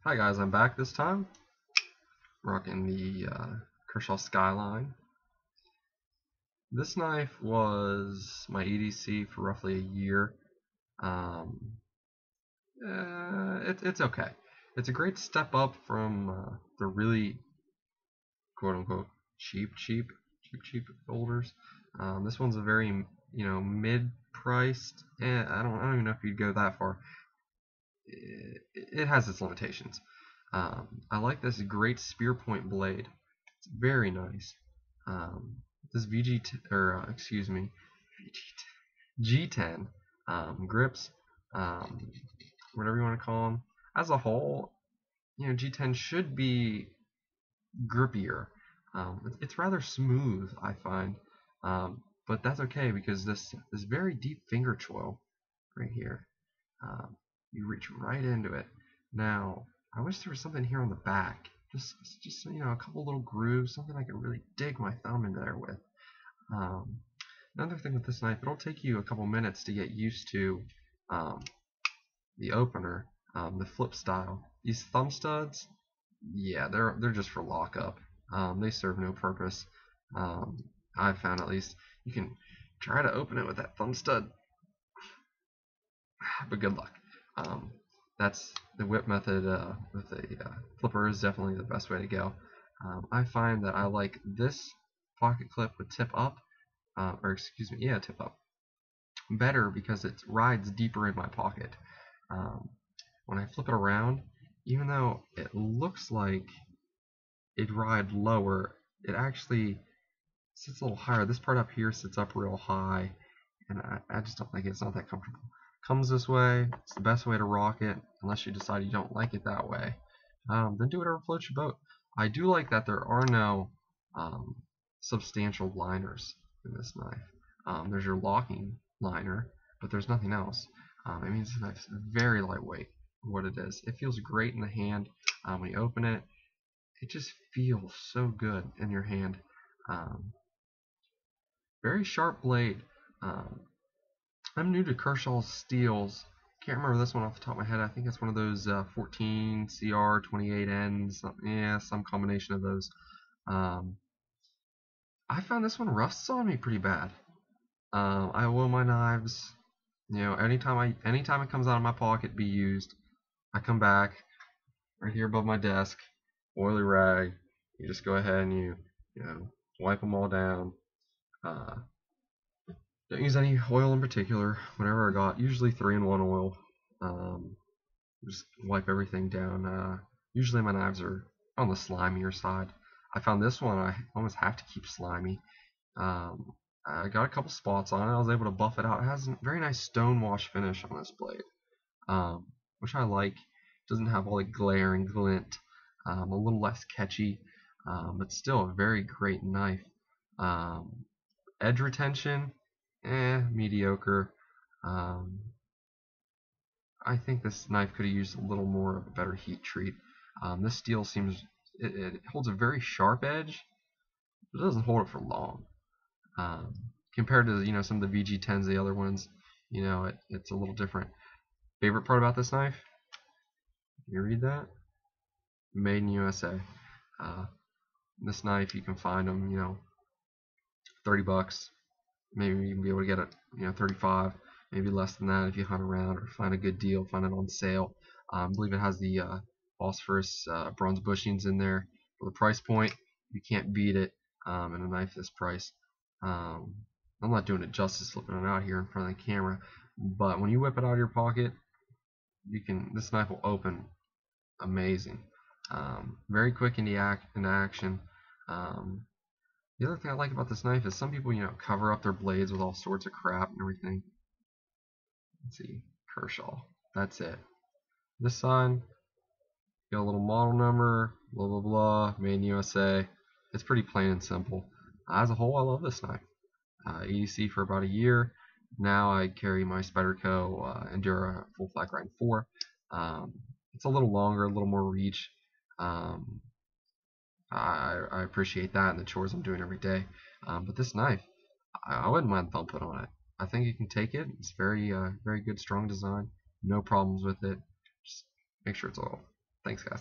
Hi guys, I'm back this time, rocking the Kershaw Skyline. This knife was my EDC for roughly a year. Um, it's okay. It's a great step up from the really quote unquote cheap folders. This one's a very mid-priced. I don't even know if you'd go that far. It has its limitations. I like this great spear point blade. It's very nice. This G10 grips, whatever you want to call them. As a whole, G10 should be grippier. It's rather smooth, I find, but that's okay because this very deep finger choil right here, um, you reach right into it. Now, I wish there was something here on the back, just a couple little grooves, something I could really dig my thumb in there with. Um, Another thing with this knife, it'll take you a couple minutes to get used to um, the opener, the flip style. These thumb studs, yeah, they're just for lockup. They serve no purpose. I've found, at least, you can try to open it with that thumb stud, but good luck. That's the whip method with a flipper is definitely the best way to go. I find that I like this pocket clip with tip up, tip up, better because it rides deeper in my pocket. When I flip it around, even though it looks like it'd ride lower, it actually sits a little higher. This part up here sits up real high, and I just don't think it's not that comfortable. Comes this way, it's the best way to rock it, unless you decide you don't like it that way. Then do whatever floats your boat. I do like that there are no substantial liners in this knife. There's your locking liner, but there's nothing else. It means this knife's very lightweight for what it is. It feels great in the hand. When you open it, it just feels so good in your hand. Very sharp blade. I'm new to Kershaw's steels. Can't remember this one off the top of my head. I think it's one of those 14 CR 28Ns. Some combination of those. I found this one rusts on me pretty bad. I oil my knives. Anytime it comes out of my pocket to be used, I come back right here above my desk, oily rag. You just go ahead and you wipe them all down. Don't use any oil in particular. Whatever I got, usually 3-in-1 oil. Just wipe everything down. Usually my knives are on the slimier side. I found this one I almost have to keep slimy. I got a couple spots on it. I was able to buff it out. It has a very nice stone wash finish on this blade, which I like. It doesn't have all the glare and glint. A little less catchy, but still a very great knife. Edge retention, mediocre. I think this knife could have used a little more of a better heat treat. This steel seems it holds a very sharp edge, but it doesn't hold it for long. Compared to some of the VG10s, the other ones, it's a little different. Favorite part about this knife? You read that? Made in USA. This knife, you can find them, $30. Maybe you can be able to get it, 35, maybe less than that if you hunt around or find a good deal, find it on sale. I believe it has the phosphorus bronze bushings in there. For the price point, you can't beat it in a knife this price. I'm not doing it justice flipping it out here in front of the camera, but when you whip it out of your pocket, this knife will open amazing. Very quick into action. The other thing I like about this knife is some people, cover up their blades with all sorts of crap and everything. Let's see, Kershaw. That's it. This side, got a little model number, blah blah blah, made in USA. It's pretty plain and simple. As a whole, I love this knife. EDC for about a year. Now I carry my Spyderco Endura full flat grind 4. It's a little longer, a little more reach. I appreciate that and the chores I'm doing every day. But this knife, I wouldn't mind thumping on it. I think you can take it. It's very good, strong design. No problems with it. Just make sure it's oiled. Thanks, guys.